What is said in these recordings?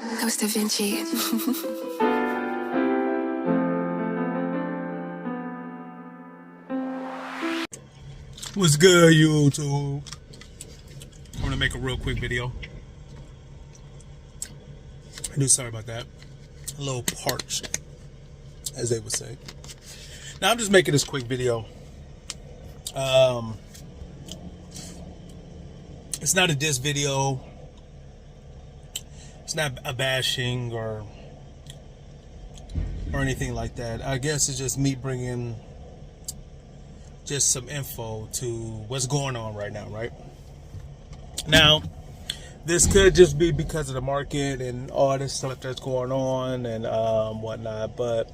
That was Da Vinci. What's good, YouTube? I'm gonna make a real quick video. I do sorry about that. A little parched, as they would say. Now I'm just making this quick video. It's not a diss video. It's not a bashing or anything like that. I guess it's just me bringing just some info to what's going on right now, right? Now, this could just be because of the market and all this stuff that's going on and whatnot, but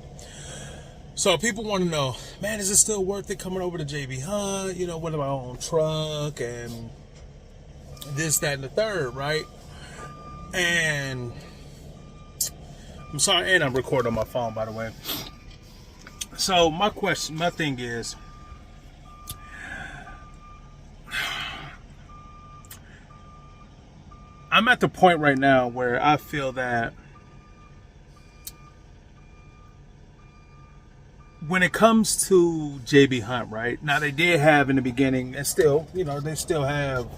so people want to know, man, is it still worth it coming over to JB Hunt? You know, with my own truck and this, that, and the third, right? And I'm sorry, and I'm recording on my phone, by the way. So my thing is, I'm at the point right now where I feel that when it comes to JB Hunt, right? Now they did have in the beginning, and still, you know, they still have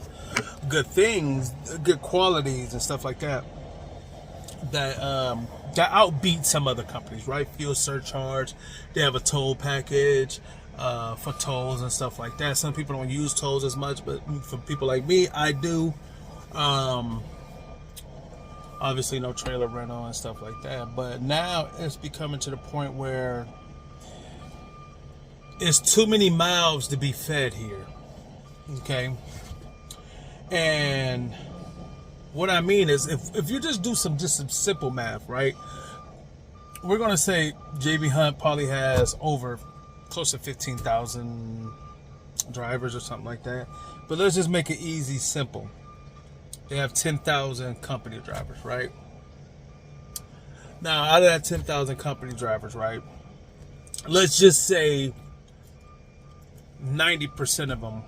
good things, good qualities and stuff like that, that outbeat some other companies, right? Fuel surcharge, they have a toll package for tolls and stuff like that. Some people don't use tolls as much, but for people like me, I do. Obviously no trailer rental and stuff like that, but now it's becoming to the point where it's too many mouths to be fed here. Okay. And what I mean is, if you just do some simple math, right? We're gonna say JB Hunt probably has over close to 15,000 drivers or something like that. But let's just make it easy, simple. They have 10,000 company drivers, right? Now, out of that 10,000 company drivers, right? Let's just say 90% of them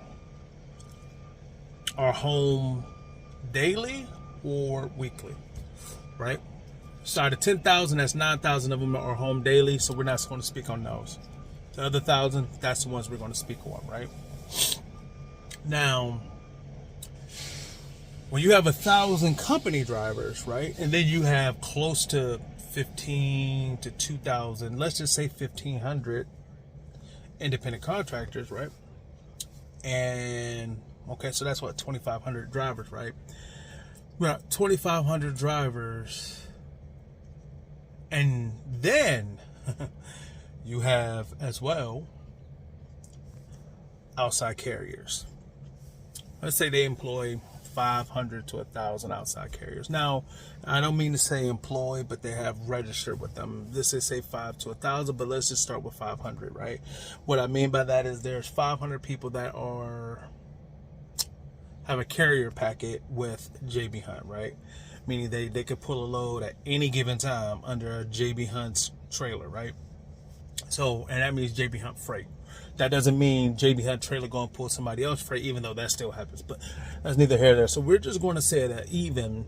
are home daily or weekly, right? So out of 10,000, that's 9,000 of them are home daily, so we're not going to speak on those. The other 1,000, that's the ones we're going to speak on, right? Now, when you have 1,000 company drivers, right, and then you have close to 15 to 2,000, let's just say 1,500 independent contractors, right? And okay, so that's what, 2,500 drivers, right? We got 2,500 drivers, and then you have as well outside carriers. Let's say they employ 500 to 1,000 outside carriers. Now, I don't mean to say employ, but they have registered with them. This is say 5 to 1,000, but let's just start with 500, right? What I mean by that is there's 500 people that have a carrier packet with JB Hunt, right? Meaning they could pull a load at any given time under JB Hunt's trailer, right? So, and that means JB Hunt freight. That doesn't mean JB Hunt trailer going to pull somebody else freight, even though that still happens. But that's neither here nor there. So we're just going to say that even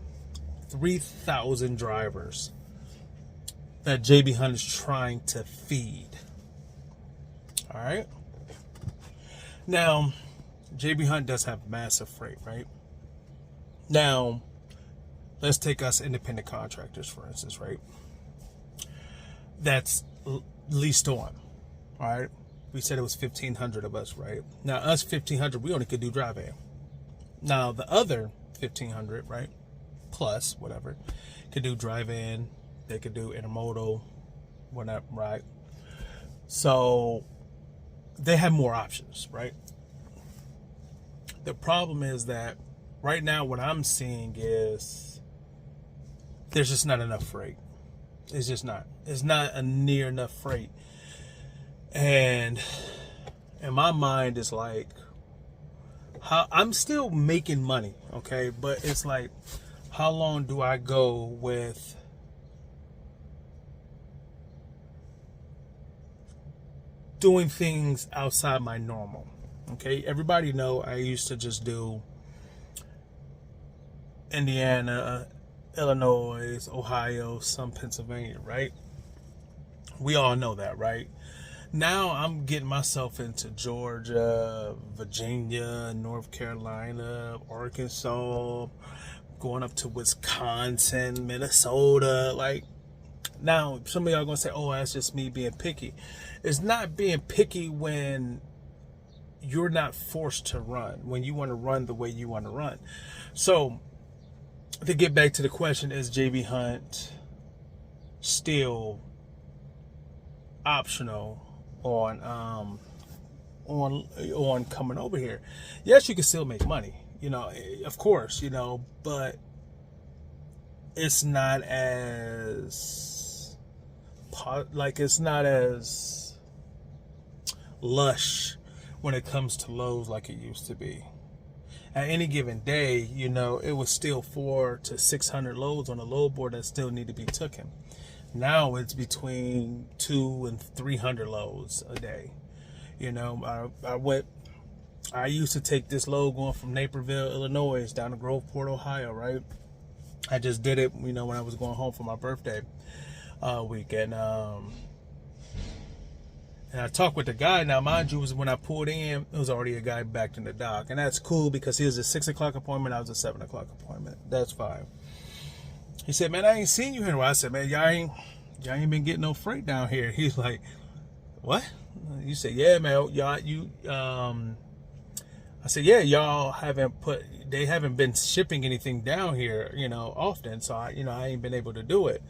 3,000 drivers that JB Hunt is trying to feed. All right. Now, JB Hunt does have massive freight, right? Now, let's take us independent contractors, for instance, right? That's leased on. All right. We said it was 1,500 of us, right? Now, us 1,500, we only could do drive in. Now, the other 1,500, right, plus whatever, could do drive in. They could do intermodal, whatever, right? So they have more options, right? The problem is that right now what I'm seeing is there's just not enough freight. It's just not. It's not a near enough freight. And my mind is like, how I'm still making money, okay? But it's like, how long do I go with doing things outside my normal? Okay, everybody know I used to just do Indiana, Illinois, Ohio, some Pennsylvania, right? We all know that, right? Now I'm getting myself into Georgia, Virginia, North Carolina, Arkansas, going up to Wisconsin, Minnesota. Like, now some of y'all gonna say, oh, that's just me being picky. It's not being picky when you're not forced to run, when you want to run the way you want to run. So to get back to the question, is JB Hunt still optional on coming over here? Yes, you can still make money, of course, but it's not as it's not as lush when it comes to loads like it used to be. At any given day, it was still 400 to 600 loads on a load board that still need to be taken. Now it's between 200 and 300 loads a day. I used to take this load going from Naperville, Illinois down to Groveport, Ohio, right? I just did it, when I was going home for my birthday weekend. And I talked with the guy. Now, mind you, when I pulled in, it was already a guy back in the dock. And that's cool because he was a 6 o'clock appointment. I was a 7 o'clock appointment. That's fine. He said, man, I ain't seen you here in a while. I said, man, y'all ain't been getting no freight down here. He's like, what? You said, yeah, man, I said, yeah, they haven't been shipping anything down here, often. So I ain't been able to do it.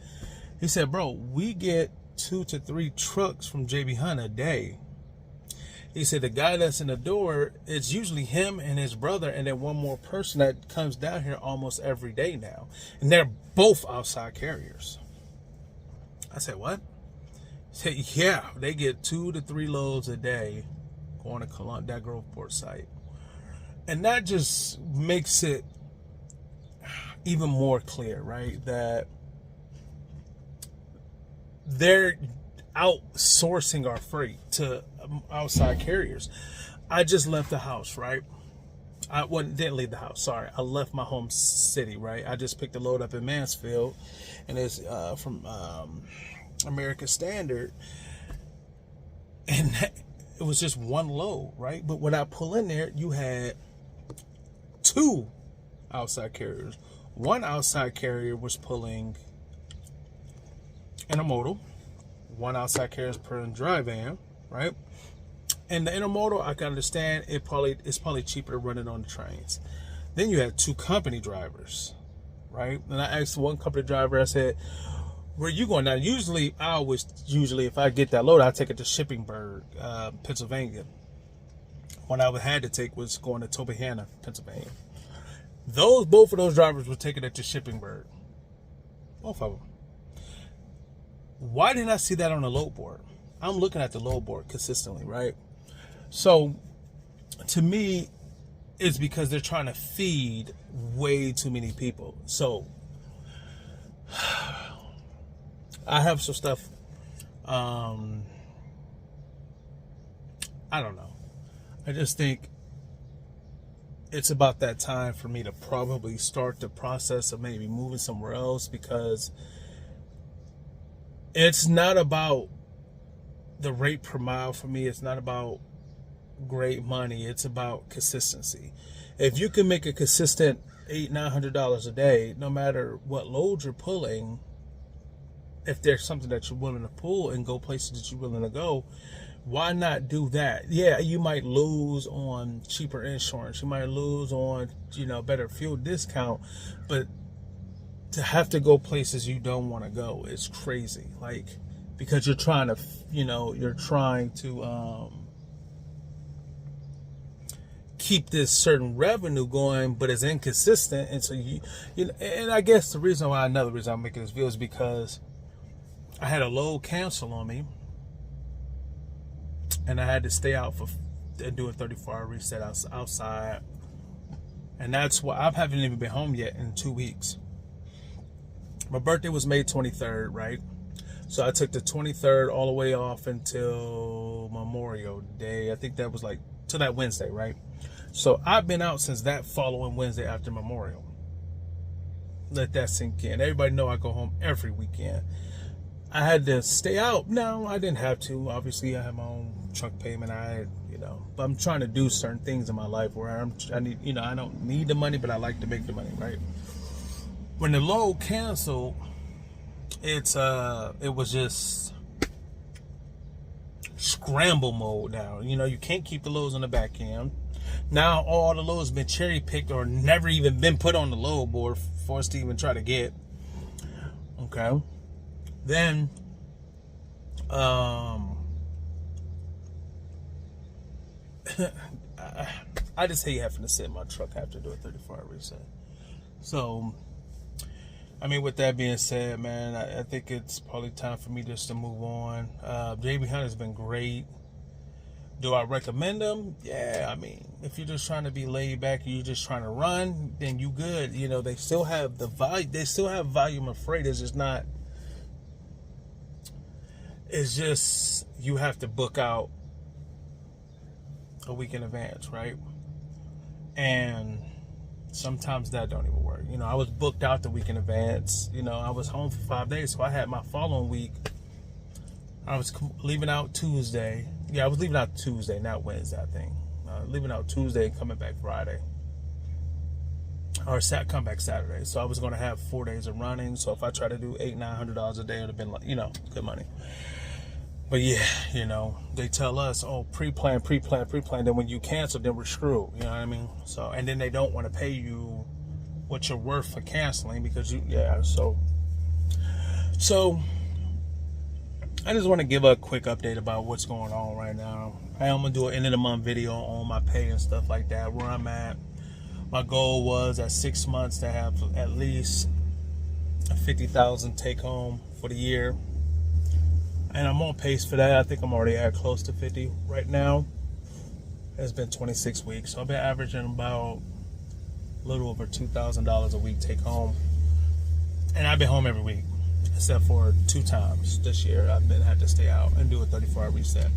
He said, bro, we get 2 to 3 trucks from JB Hunt a day. He said the guy that's in the door, it's usually him and his brother and then one more person that comes down here almost every day now. And they're both outside carriers. I said, what? He said, yeah, they get 2 to 3 loads a day going to that Groveport site. And that just makes it even more clear, right? That they're outsourcing our freight to outside carriers. I just left the house, right? Didn't leave the house, sorry. I left my home city, right? I just picked a load up in Mansfield, and it's from American Standard. And it was just one load, right? But when I pull in there, you had 2 outside carriers. One outside carrier was pulling intermodal. One outside carrier is pulling dry van, right? And the intermodal, I can understand it's probably cheaper to run it on the trains. Then you had 2 company drivers, right? And I asked one company driver, I said, where you going? Now, usually if I get that load, I take it to Shippingburg, Pennsylvania. One I had to take was going to Tobyhanna, Pennsylvania. Both of those drivers were taking it to Shippingburg. Both of them. Why didn't I see that on the load board? I'm looking at the load board consistently, right? So, to me, it's because they're trying to feed way too many people. So, I have some stuff, I don't know. I just think it's about that time for me to probably start the process of maybe moving somewhere else, because it's not about the rate per mile for me. It's not about great money. It's about consistency. If you can make a consistent $800-900 a day, no matter what load you're pulling, if there's something that you're willing to pull and go places that you're willing to go, why not do that? Yeah, you might lose on cheaper insurance. You might lose on, better fuel discount, but to have to go places you don't want to go is crazy. Like, because you're trying to keep this certain revenue going, but it's inconsistent. And so and I guess another reason I'm making this video is because I had a load cancel on me, and I had to stay out and do a 34-hour reset outside. And that's why I haven't even been home yet in 2 weeks. My birthday was May 23rd, right? So I took the 23rd all the way off until Memorial Day. I think that was till that Wednesday, right? So I've been out since that following Wednesday after Memorial. let that sink in. Everybody know I go home every weekend. I had to stay out. No, I didn't have to. Obviously, I have my own truck payment. But I'm trying to do certain things in my life where I need, I don't need the money, but I like to make the money, right? When the load canceled, it was just scramble mode now. You can't keep the loads on the back end. Now all the loads been cherry picked or never even been put on the load board for us to even try to get. Okay. Then I just hate having to sit in my truck after do a 34-hour reset. So with that being said, man, I think it's probably time for me just to move on. JB Hunt has been great. Do I recommend them? Yeah, if you're just trying to be laid back and you're just trying to run, then you good. They still have the volume of freight. It's just you have to book out a week in advance, right? And sometimes that don't even work. I was booked out the week in advance. I was home for 5 days, so I had my following week. I was leaving out Tuesday. Yeah, I was leaving out Tuesday, not Wednesday, I think. Leaving out Tuesday and coming back Friday. Or come back Saturday. So I was going to have 4 days of running. So if I try to do $800-900 a day, it would have been like, good money. But yeah, they tell us, oh, pre-plan. Then when you cancel, then we're screwed. You know what I mean? So, and then they don't want to pay you what you're worth for canceling because So I just want to give a quick update about what's going on right now. I am going to do an end of the month video on my pay and stuff like that, where I'm at. My goal was at 6 months to have at least $50,000 take home for the year. And I'm on pace for that. I think I'm already at close to 50 right now. It's been 26 weeks. So I've been averaging about a little over $2,000 a week take home. And I've been home every week, except for 2 times this year. I've had to stay out and do a 34-hour reset.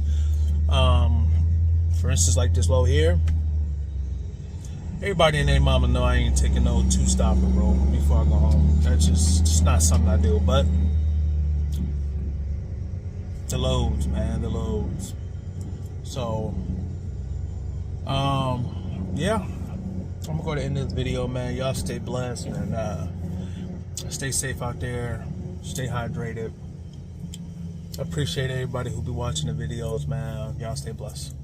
For instance, like this low here. Everybody and their mama know I ain't taking no 2-stopper road before I go home. That's just not something I do. But the loads, man, the loads. So, yeah, I'm gonna go to end this video, man. Y'all stay blessed and stay safe out there. Stay hydrated. I appreciate everybody who be watching the videos, man. Y'all stay blessed.